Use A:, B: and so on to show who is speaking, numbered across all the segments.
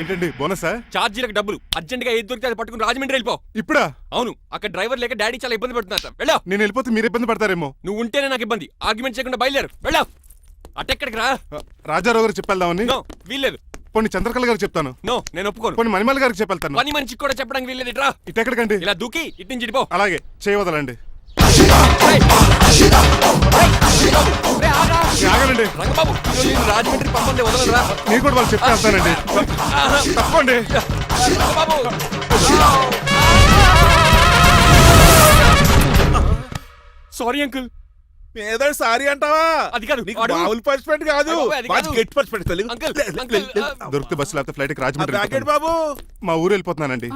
A: ఏంటండి బోనసా?
B: ఛార్జీలకు డబ్బులు అర్జెంట్ గా ఏది దొరికితే అది పట్టుకుని రాజమండ్రి వెళ్ళిపో.
A: ఇప్పుడా?
B: అవును, అక్కడ డ్రైవర్ లేక డాడీ చాలా ఇబ్బంది పడుతున్నారు. వెళ్ళా.
A: నేను వెళ్ళిపోతే మీరు ఇబ్బంది పడతారేమో.
B: నువ్వు ఉంటేనే నాకు ఇబ్బంది. ఆర్గ్యుమెంట్ చేయకుండా బయలుదేరు. వెళ్ళా. అటెక్కడికి రా.
A: రాజారావు గారు చెప్పేద్దామని.
B: నో, వీల్లేదు.
A: పోనీ చంద్రకళ గారికి చెప్తాను.
B: నో, నేను ఒప్పుకోను.
A: పోనీ మణిమాల గారికి చెప్పేళ్తాను.
B: పని మనిషికి కూడా చెప్పడానికి వీల్లేదు. ఇట్రా.
A: ఇటెక్కడికండి?
B: ఇలా దూకి ఇటు నుంచి ఇడిపో.
A: అలాగే చేయవదలండి. ఆగనండి
B: రంగబాబు, రాజమండ్రి పంపండి, వదలరా.
A: మీరు కూడా వాళ్ళు చెప్పేస్తానండి. తప్పండి
B: రంగబాబు. Sorry uncle.
C: ఏదో సారీ అంటావా?
B: అది కాదు,
C: మామూలు పర్స్పెక్ట్ కాదు, గెట్ పర్స్పెక్ట్.
A: దొరికితే బస్సు లేకపోతే ఫ్లైట్ రాజమండ్రి
C: రాకెట్ బాబు,
A: మా ఊరు వెళ్ళిపోతున్నానండి.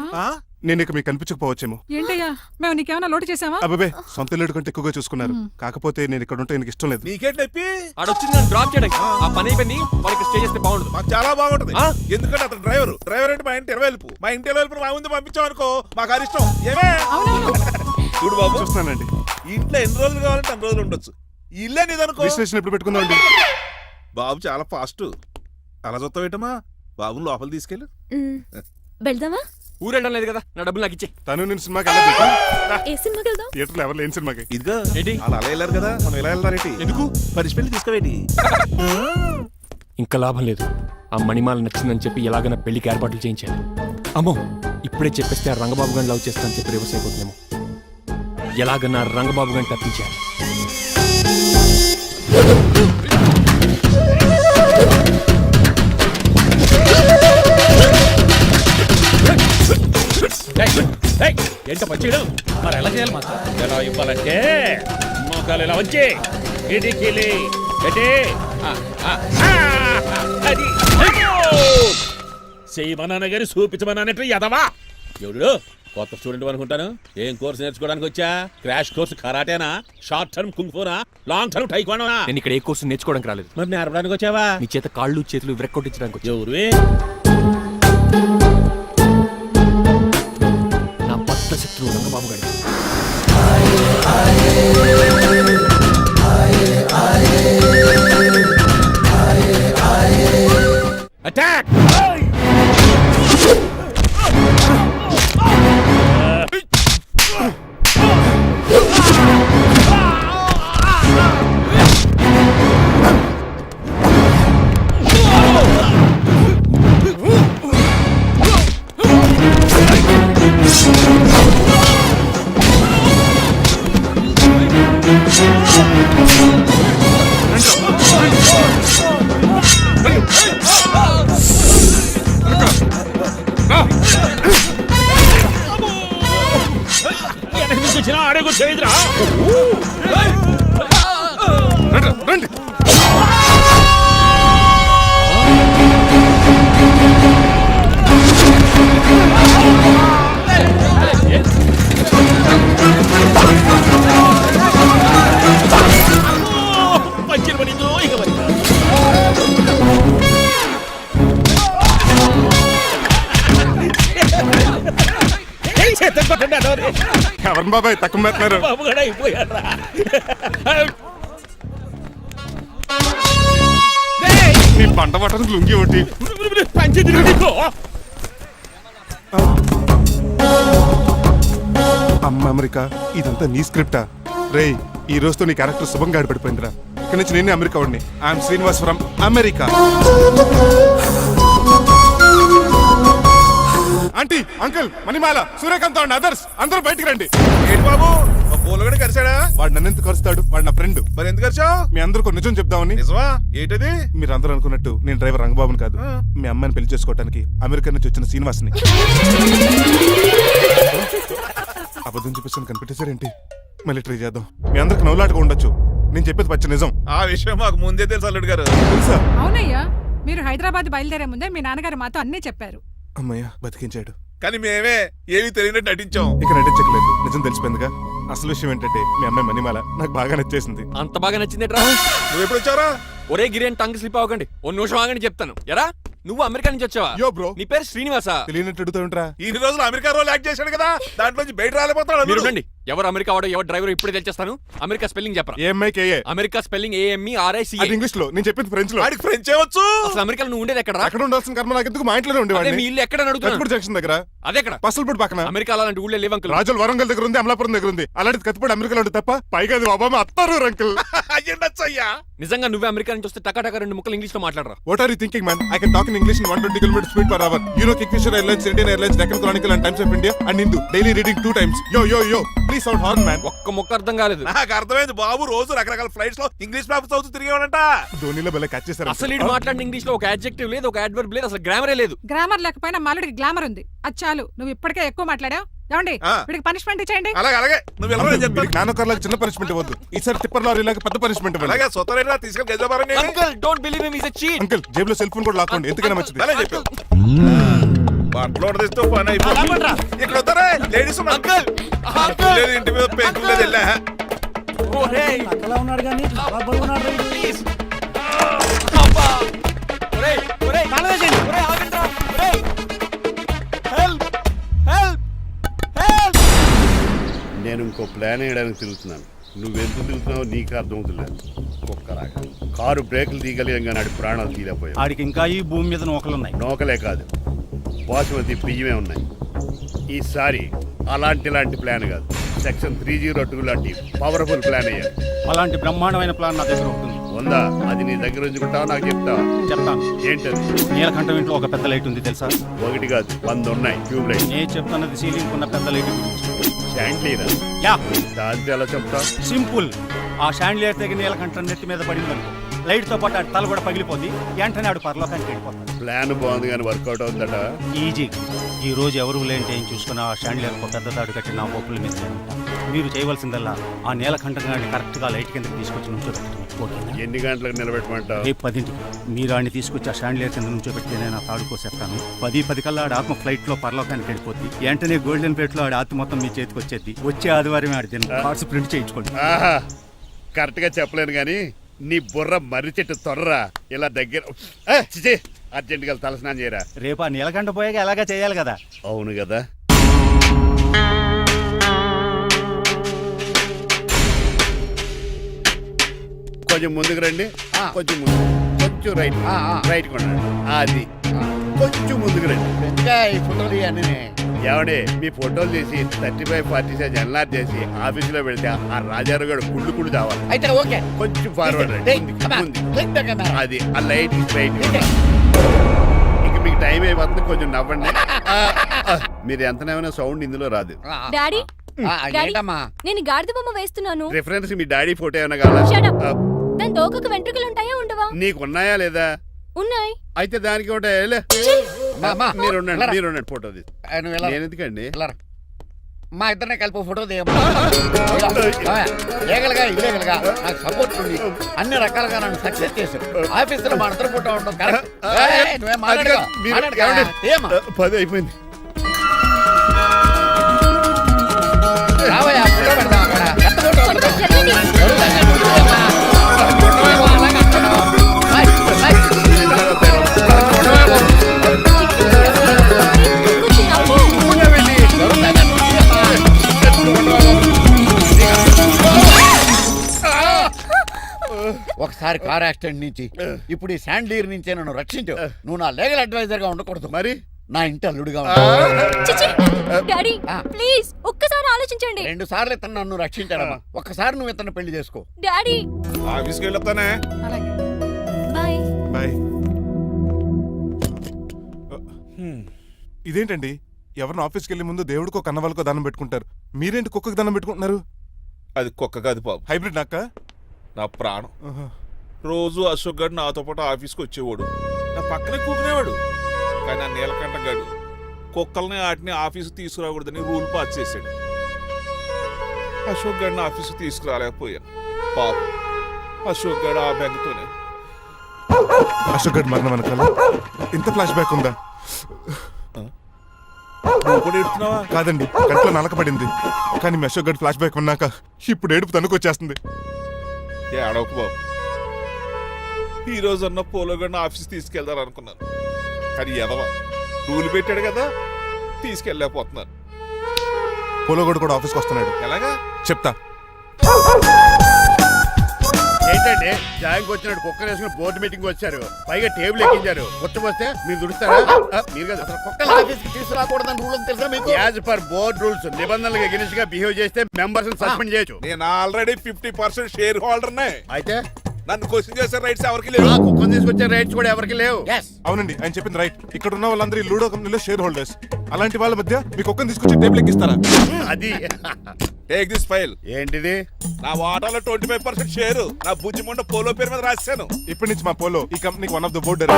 A: నేను ఇక మీకు కనిపించకపోవచ్చేమో.
D: ఏంటయ్యా, మేము నీకేమైనా లోటు చేసావా?
A: అబ్బాబే, సొంత ఇల్లు కంటే ఎక్కువగా చూసుకున్నారు. కాకపోతే నేను ఇక్కడ ఉంటే నాకు ఇష్టం లేదు.
C: నీకేంటి నొప్పి?
B: ఆడొచ్చింది నన్ను డ్రాప్ చేయడానికి. ఆ పని అయిపోయింది. వాళ్ళకి స్టే చేస్తే బాగుంటుంది.
C: మాకు చాలా బాగుంటది. ఎందుకంటే అతను డ్రైవర్ అంటే మా ఇంటి ఇరవైపు, మా ఇంటి ఇరవైపు మా ముందు పంపించాం అనుకో, మాకు అది ఇష్టం. ఏమే చూడు బాబు,
A: చూస్తున్నానండి.
C: ఇంట్లో ఎన్ని రోజులు కావాలంటే అన్ని రోజులు ఉండొచ్చు. ఇల్లే నీదనుకో.
A: రిజిస్ట్రేషన్ ఎప్పుడు పెట్టుకుందామండి?
C: బాబు చాలా ఫాస్ట్. అలా చూస్తావేటమ్మా, బాబుని లోపల తీసుకెళ్ళు.
E: వెళ్దామా?
B: ఊరెళ్ళడం లేదు కదా, నా డబ్బులు నాకు ఇచ్చే.
A: తను నేను సినిమాకి వెళ్ళదు.
E: ఏ సినిమాకి వెళ్దాం?
A: థియేటర్లో ఎవరు లేని సినిమాకి.
C: ఇదిగో
B: ఏంటి?
C: అలా అలా వెళ్ళారు కదా, మనం ఇలా వెళ్తారేంటి?
B: ఎందుకు?
C: పనిష్మెంట్ తీసుకోవేటి?
B: ఇంకా లాభం లేదు. ఆ మణిమాల నచ్చిందని చెప్పి ఎలాగైనా పెళ్లికి ఏర్పాట్లు చేయించాను. అమ్మో, ఇప్పుడే చెప్పేస్తే ఆ రంగబాబు గారిని లవ్ చేస్తానని చెప్పి రివర్స్ అయిపోతుందేమో. ఎలాగన్నా రంగబాబు గారిని తప్పించాను.
F: ఏంట పచ్చీడు మరి ఎలా చేయాలి? మాత్రం ఎలా ఇవ్వాలంటే మోకాలు ఇలా వచ్చి ఇడికిలి అది చేయమన్నాను గారి చూపించమన్నట్టు ఎదవా. ఎవడు కొత్త స్టూడెంట్ అనుకుంటాను. ఏం కోర్సు నేర్చుకోవడానికి వచ్చా? క్రాష్ కోర్సు కరాటేనా, షార్ట్ టర్మ్ కుంగ్ఫూనా, లాంగ్ టర్మ్ టైక్వాండోనా?
B: నేను ఇక్కడ ఏ కోర్సు నేర్చుకోవడానికి రాలేదు.
F: మరి నేర్పడానికి వచ్చావా?
B: మీ చేత కాళ్ళు చేతులు విరక్కొట్టించడానికి వచ్చా.
F: ఎవరువే?
B: నా బద్ద శత్రువు రంగబాబు గారు.
F: అటాక్! అడుగు చేయదురా.
A: రండి.
F: పంచిరు పడిందో ఇక
A: ఎవరు బాబాయ్ తక్కువ పెడుతున్నారు?
F: బాబు కూడా అయిపోయారా?
A: నీ పంట పట్టడానికి లుంగి ఒకటి
F: పంచి తిరుగుకో.
A: అమ్మ అమెరికా, ఇదంతా నీ స్క్రిప్టా? రేయ్, ఈ రోజుతో నీ క్యారెక్టర్ శుభంగా ఆడిపడిపోయిందిరా. ఇక్కడి నుంచి నేనే అమెరికా వాడిని. I'm Srinivas from America. Aunty, uncle, Manimala, Suryakant and others అందరూ బయటికి రండి.
C: ఏంటి బాబు, మా పూలగడ కలిసాడా?
A: వాడు నన్ను ఎందుకు కరుస్తాడు? వాడు నా ఫ్రెండ్.
C: మరి ఎందుకు కలిసావు?
A: మీ అందరూ నిజం చెప్దామని.
C: నిజమా? ఏంటది?
A: మీరు అందరూ అనుకున్నట్టు నేను డ్రైవర్ రంగబాబుని కాదు. మీ అమ్మాయిని పెళ్లి చేసుకోవడానికి అమెరికా నుంచి వచ్చిన శ్రీనివాస్ని. అబద్ధం చెప్పేసి కనిపెట్టేశారేంటి? మళ్ళీ ట్రై చేద్దాం. మీ అందరికి నవ్వులాటగా ఉండొచ్చు. నేను చెప్పేది పచ్చ నిజం.
C: ఆ విషయం మాకు ముందే తెలుసు అల్లుడు గారు.
A: తెలుసా?
D: అవునయ్యా, మీరు హైదరాబాద్ బయలుదేరే ముందే మీ నాన్నగారు మాతో అన్నీ చెప్పారు.
A: అమ్మయ్య, బతికించాడు.
C: కానీ మేమే ఏమీ తెలియనట్టు నటించాం.
A: ఇక నటించట్లేదు, నిజం తెలిసిపోయిందిగా. అసలు విషయం ఏంటంటే మీ అమ్మాయి మణిమాల నాకు బాగా నచ్చేసింది.
B: అంత బాగా నచ్చిందేట్రా?
C: నువ్వు ఎప్పుడు వచ్చారా?
B: ఒరే గిరియన్, టంగ్ స్లిప్ అవ్వకండి. ఓ నిమిషం ఆగండి, చెప్తాను. ఎరా, నువ్వు అమెరికా నుంచి వచ్చావా?
A: యో బ్రో,
B: నీ పేరు శ్రీనివాసా?
A: తెలియనట్టు అడుగుతా ఉంటారా?
C: ఇన్ని రోజులు అమెరికా రోల్ యాక్ట్ చేశాడు కదా, దాంట్లో బయట రాలేపోతాడు.
B: మీరు రండి, ఎవరు అమెరికా వాడో ఎవరు డ్రైవర్ ఇప్పుడే తెలిచేస్తాను. అమెరికా స్పెల్లింగ్ చెప్పరా.
A: ఏఎంఐకేఏ.
B: అమెరికా స్పెల్లింగ్
A: అది
B: AMERICA.
A: ఇంగ్లీష్ లో, నేను చెప్పింది ఫ్రెంచ్ లో.
C: వాడికి ఫ్రెంచ్ ఏవచ్చు.
B: అసలు అమెరికాలో నువ్వు ఉండేది ఎక్కడ?
A: అక్కడ ఉండాల్సిన కర్మ నాకు ఎందుకు, మా ఇంట్లోనే
B: మీ
A: ఉండేవాడిని.
B: ఇల్లు ఎక్కడ అడుగుతున్నాను.
A: కత్తిపూడి జంక్షన్ దగ్గర,
B: అదెక్కడ?
A: పసలపూడి పక్కన.
B: అమెరికాలో అలాంటి ఊళ్ళో లేవు అంకుల్.
A: రాజుల వరంగల్ దగ్గర ఉంది, అమలాపురం దగ్గర ఉంది. అలాంటి కత్తిపూడి అమెరికాలో ఉంటుంది తప్ప, పైగా అది ఒబామా అత్తారు అంకుల్.
C: అయ్యుండొచ్చు అయ్యా.
B: నిజంగా నువ్వే అమెరికా నుంచి వస్తే టకా టకా 2 ముక్కలు ఇంగ్లీష్ లో మాట్లాడరా.
A: What are you thinking, man? I can talk in English in 120 kilometers speed per hour. You know Kingfisher Airlines, Indian Airlines, Deccan Chronicle and Times of India and Hindu. Daily reading 2 times. Yo. Please sound horn, man.
B: ఒక్క ముక్క అర్థం కాలేదు.
C: నాకు అర్థమైంది బాబు. రోజు రకరకాల flights లో English papers చదువుతూ తిరిగేవాడంట.
A: ధోనిలో భలే క్యాచ్ చేశారు.
B: అసలు ఇటు మాట్లాడిన ఇంగ్లీష్ లో ఒక అడ్జెక్టివ్ లేదు, ఒక అడ్వర్బ్ లేదు, అసలు గ్రామరే లేదు.
D: గ్రామర్ లేకపోయినా మాలుడికి గ్లామర్ ఉంది. అది చాలు, నువ్వు ఇప్పటికే ఎక్కువ మాట్లాడావు. ఏమండి
C: ఆ.
D: వీడికి పనిష్మెంట్ ఇచ్చేయండి.
C: అలాగే నువ్వు వెళ్ళమని
A: వీడికి
C: చెప్తాను.
A: నాన్నకారులకు చిన్న పనిష్మెంట్ ఇవ్వద్దు. ఈసారి టిప్పర్ లారీలాగా పెద్ద పనిష్మెంట్ ఇవ్వండి.
C: అలాగే సొంత తీసుకెళ్ళి గెజబారని
B: uncle don't believe him, is a cheat.
A: Uncle జేబులో సెల్ ఫోన్ కూడా లాక్కోండి, ఎందుకైనా మంచిది.
C: అలా చెప్పావు. బట్టలు తెస్తూ పని అయిపోతుంది. ఇక్కడ వస్తారా లేడీస్
B: అంకుల్
C: లేదు, ఇంటి మీద పెంకులు లేదు. వెళ్ళా
B: ఒరేయ్
G: అలా ఉన్నాడు కానీ ఉన్నాడు.
B: ప్లీజ్ అబ్బా. ఒరేయ్ ఒరేయ్
G: తలవేసేయండి.
B: ఒరేయ్ ఆగండ్రా. ఒరేయ్ హెల్ప్ హెల్ప్ హెల్ప్.
H: నేను ఇంకో ప్లాన్ వేయడానికి తిరుగుతున్నాను. నువ్వెందుకు తిరుగుతున్నావో నీకు అర్థమవుతులేదు. ఒక్కలాగా కారు బ్రేకులు తీయగలిగాం కానీ ప్రాణాలు తీయలేకపోయావు.
G: ఆడికి ఇంకా ఈ భూమి మీద నూకలున్నాయి.
H: నోకలే కాదు, బాసుమతి బియ్యమే ఉన్నాయి. ఈసారి ఇలాంటి ప్లాన్ కాదు, సెక్షన్ 302 లాంటి పవర్ఫుల్ ప్లాన్ అయ్యారు.
G: అలాంటి బ్రహ్మాండమైన ప్లాన్ నా దగ్గర ఉంటుంది.
H: ఉందా? అది నీ దగ్గర ఉంచుకుంటావా, నాకు చెప్తావా?
G: చెప్తాను.
H: ఏంటది?
G: నీలకంఠం ఇంట్లో ఒక పెద్ద లైట్ ఉంది తెలుసా?
H: ఒకటి కాదు 100 ఉన్నాయి ట్యూబ్ లైట్.
G: నేను చెప్తున్నది సీలింగ్ ఉన్న పెద్ద లైట్ గురించి.
H: శాండ్లీరా?
G: యా,
H: దాంతో ఎలా చెప్తావు?
G: సింపుల్. ఆ షాండ్లియర్ దగ్గర నీలకంఠం నెత్తి మీద పడింది అనుకో, లైట్ తో పాటు ఆడి తల కూడా పగిలిపోద్ది. వెంటనే ఆడు పరలోకానికి వెళ్ళిపోతాడు.
H: ప్లాన్ బాగుంది కానీ వర్కౌట్ అవుతుందట.
G: ఈజీ. ఈ రోజు ఎవరు లేంటే ఏం చూసుకుని ఆ షాండ్లియర్ ఒక పెద్ద తాడు కట్టి నా ఒప్పుల మీద ఉంటా. మీరు చేయవలసిందల్లా ఆ నీలకంఠం గారిని కరెక్ట్ గా లైట్ కిందకి తీసుకొచ్చి నుంచోబెట్టండి. ఓకేనా?
H: ఎన్ని గంటలకు నిలబెట్టమంటావు?
G: రేపు 10ంటికి మీరు ఆడిని తీసుకొచ్చి ఆ షాండ్లియర్ కింద నుంచోబెడితే నేను ఆ తాడు కోసేస్తాను. 10 కల్లా ఆడ ఆత్మ ఫ్లైట్ లో పరలోకానికి వెళ్ళిపోద్ది. వెంటనే గోల్డెన్ ప్లేట్ లో ఆడ ఆత్మ మొత్తం మీ చేతికి వచ్చేది. వచ్చే ఆదివారం ఆడి దిన కార్డ్స్ ప్రింట్ చేయించుకోండి.
H: ఆహా, కరెక్ట్ గా చెప్పలేను కానీ నీ బుర్ర మర్రి చెట్టు తొర్రా. ఇలా దగ్గర అర్జెంట్ గా తలస్నానం చేయరా.
G: రేపు ఆ నీలకంఠ పోయాక ఎలాగా చేయాలి కదా.
H: అవును కదా. కొంచెం ముందుకు రండి. కొంచెం ముందు, కొంచెం రైట్, రైట్ కొనండి. అది కొంచెం ముందుకు రండి.
I: ఈ ఫోటోలు ఇవన్నీ
H: ఏమండి, మీ ఫోటోలు చేసి 35, 40 సైజ్ ఎన్లార్ చేసి ఆఫీసులో పెడితే ఆ రాజారావు గారు కుళ్ళు తావాలి.
I: అయితే ఓకే.
H: కొంచెం ఫార్వర్డ్ రండి. అది ఆ లైట్ స్ట్రైట్. ఇక మీకు టైం అయిపోతుంది, కొంచెం నవ్వండి. మీరు ఎంతనేమైనా సౌండ్ ఇందులో రాదు.
E: డాడీ డాడీ,
I: ఏంటమ్మా?
E: నేను గాడిద బొమ్మ వేస్తున్నాను.
H: రిఫరెన్స్ మీ డాడీ ఫోటో ఏమైనా కావాలా?
E: Shut up. దాని దోకకు వెంట్రుకలు ఉంటాయా ఉండవా?
H: నీకున్నాయా లేదా?
E: ఉన్నాయి.
H: అయితే దానికి ఒకటే మీరు ఉండండి ఫోటో తీసి. నేను ఎందుకండి?
I: మా ఇద్దరినే కలిపి ఫోటో దిగమ్మా. లీగల్గా ఇల్లీగల్గా నాకు సపోర్ట్ ఉంది. అన్ని రకాలుగా నన్ను సక్సెస్ చేశారు. ఆఫీసులో మా ఇద్దరు ఫోటో ఉండడం కరెక్ట్. నువ్వేం మాట్లాడుకో.
H: ఏమండి? 10 అయిపోయింది.
I: రావయ్యా, ఫోటో పెడదాం అక్కడ. ఎంత ఫోటో పెడదాం?
E: జరగండి.
I: జరుగుతాయి. ఫోటోవేమో అలాగే అంటున్నావు.
E: కొంచెం నవ్వు.
I: ఒకసారి కార్ యాక్సిడెంట్ నుంచి ఇప్పుడు ఈ శాండ్లీర్ నుంచే నన్ను రక్షించావు. నువ్వు నా లీగల్ అడ్వైజర్ గా ఉండకూడదు,
H: మరి
I: నా ఇంటి అల్లుడుగా ఉండాలి.
E: చిచి. డాడీ ప్లీజ్ ఒక్కసారి ఆలోచించండి.
I: 2 సార్లు ఇతను నన్ను రక్షించాడమ్మా. ఒక్కసారి నువ్వు ఇతను పెళ్లి చేసుకో.
E: డాడీ
C: ఆఫీస్కి వెళ్ళొస్తానే.
D: అలాగే.
E: బాయ్.
A: బాయ్. ఇదేంటండి, ఎవరిని ఆఫీస్కి వెళ్ళే ముందు దేవుడికో కన్నవాళ్ళకో దండం పెట్టుకుంటారు, మీరేంటి కుక్కకి దండం పెట్టుకుంటున్నారు?
C: అది కుక్క కాదు బాబు,
A: హైబ్రిడ్ నాక్క.
C: నా ప్రాణం. రోజు అశోక్ గడు నాతో పాటు ఆఫీస్కి వచ్చేవాడు, నా పక్కనే కూకునేవాడు. కానీ ఆ నీలకంఠ గడు కుక్కల్ని వాటిని ఆఫీసు తీసుకురాకూడదని రూల్ పాస్ చేశాడు. అశోక్ గడిని ఆఫీసు తీసుకురాలేకపోయాను. పాపం అశోక్ గడు ఆ బెంగతోనే.
A: అశోక్ గడ్ మరణం వెనకాల ఇంత ఫ్లాష్ బ్యాక్ ఉందా?
C: నువ్వు కూడా ఎడుతున్నావా?
A: కాదండి, కంట్లో నలకపడింది. కానీ మీ అశోక్ గడ్ ఫ్లాష్ బ్యాక్ ఉన్నాక ఇప్పుడు ఏడుపు తనుకొచ్చేస్తుంది.
C: ఏడవకు బాబు. ఈ రోజన్న పోలో గడిని ఆఫీస్ తీసుకెళ్దాం అనుకున్నాను, కానీ ఎదవా రూల్ పెట్టాడు కదా, తీసుకెళ్ళలేకపోతున్నాను.
A: పోలోగోడు కూడా ఆఫీస్కి వస్తున్నాడు.
C: ఎలాగా?
A: చెప్తా.
H: ఏంటండి జాయింగ్ వచ్చినట్టు కుక్కర్ వేసుకుని బోర్డు మీటింగ్ వచ్చారు, పైగా టేబుల్ ఎక్కించారు. వస్తే మీరు దుడుస్తారా? మీరు కదా
I: అసలు కుక్కల ఆఫీస్కి తీసుకురాకూడదని రూల్ తెలుసా మీకు?
H: యాజ్ పర్ బోర్డ్ రూల్స్ నిబంధనలకు ఎగనిస్ట్ గా బిహేవ్ చేస్తే మెంబర్స్ సస్పెండ్ చేయొచ్చు.
C: నేను ఆల్రెడీ 50% షేర్ హోల్డర్నే.
H: అయితే
C: నన్ను క్వశ్చన్ చేసే రైట్స్ ఎవరికి లేవు.
H: ఆ కుక్కను తీసుకొచ్చే రైట్స్ కూడా ఎవరికి లేవు.
I: Yes.
A: అవునండి, ఆయన చెప్పింది రైట్. ఇక్కడ ఉన్న వాళ్ళందరూ ఈ లూడో కంపెనీలో షేర్ హోల్డర్స్. అలాంటి వాళ్ళ మధ్య మీకు ఒక్కని తీసుకొచ్చి టేబుల్ ఎక్కిస్తారా?
H: అది
C: టేక్ దిస్ ఫైల్.
H: ఏంటిది?
C: నా వాటాలో 25% షేరు నా బుజ్జిమండ పోలో పేరు మీద రాశాను.
A: ఇప్పటి నుంచి మా పోలో ఈ కంపెనీకి వన్ ఆఫ్ ద బోర్డర్.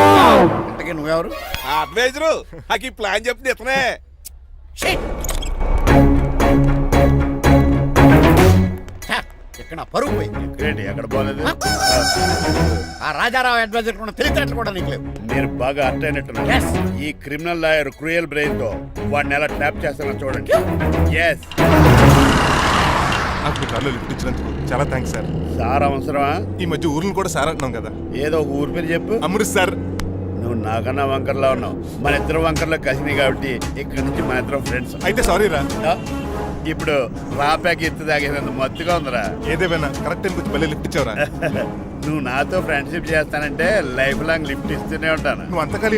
I: ఇంతకీ నువ్వెవరు?
C: నా అడ్వైజరు నాకు ఈ ప్లాన్ చెప్పింది ఇతనే.
I: ఇక్కడ నా పరుగు పోయింది.
H: ఏంటి ఎక్కడ పోలేదు?
I: ఆ రాజారావు అడ్వైజర్ కూడా తెలిసినట్లు కూడా నీకు లేవు.
H: మీరు బాగా అర్థ అయినట్టున్నారు.
I: Yes.
H: ఈ క్రిమినల్ లాయర్ క్రూయల్ బ్రెయిన్ తో వాడిని ఎలా ట్రాప్ చేస్తారో చూడండి. ఎస్
A: నాకు మీ కాల్లో లిఫ్ట్ ఇచ్చినందుకు చాలా థ్యాంక్స్ సార్.
H: సార్ అవసరమా?
A: ఈ మధ్య ఊర్లు కూడా సార్ అంటున్నాం కదా.
H: ఏదో ఒక ఊరి పేరు చెప్పు.
A: అమృత్ సార్.
H: నువ్వు నాకన్నా వంకర్లా ఉన్నావు. మన ఇద్దరు వంకర్లో కలిసినాయి కాబట్టి ఇక్కడ నుంచి మన ఇద్దరం ఫ్రెండ్స్.
A: అయితే సారీ రా.
H: ఇప్పుడు రాపాకి ఎత్తు తాగేదంత మత్తుగా ఉందిరా.
A: ఏదేమైనా కరెక్ట్ టైంకి వచ్చి మళ్ళీ లిఫ్ట్ ఇచ్చావురా.
H: నువ్వు నాతో ఫ్రెండ్షిప్ చేస్తానంటే లైఫ్ లాంగ్ లిఫ్ట్ ఇస్తూనే ఉంటాను.
A: నువ్వు అంతకాలం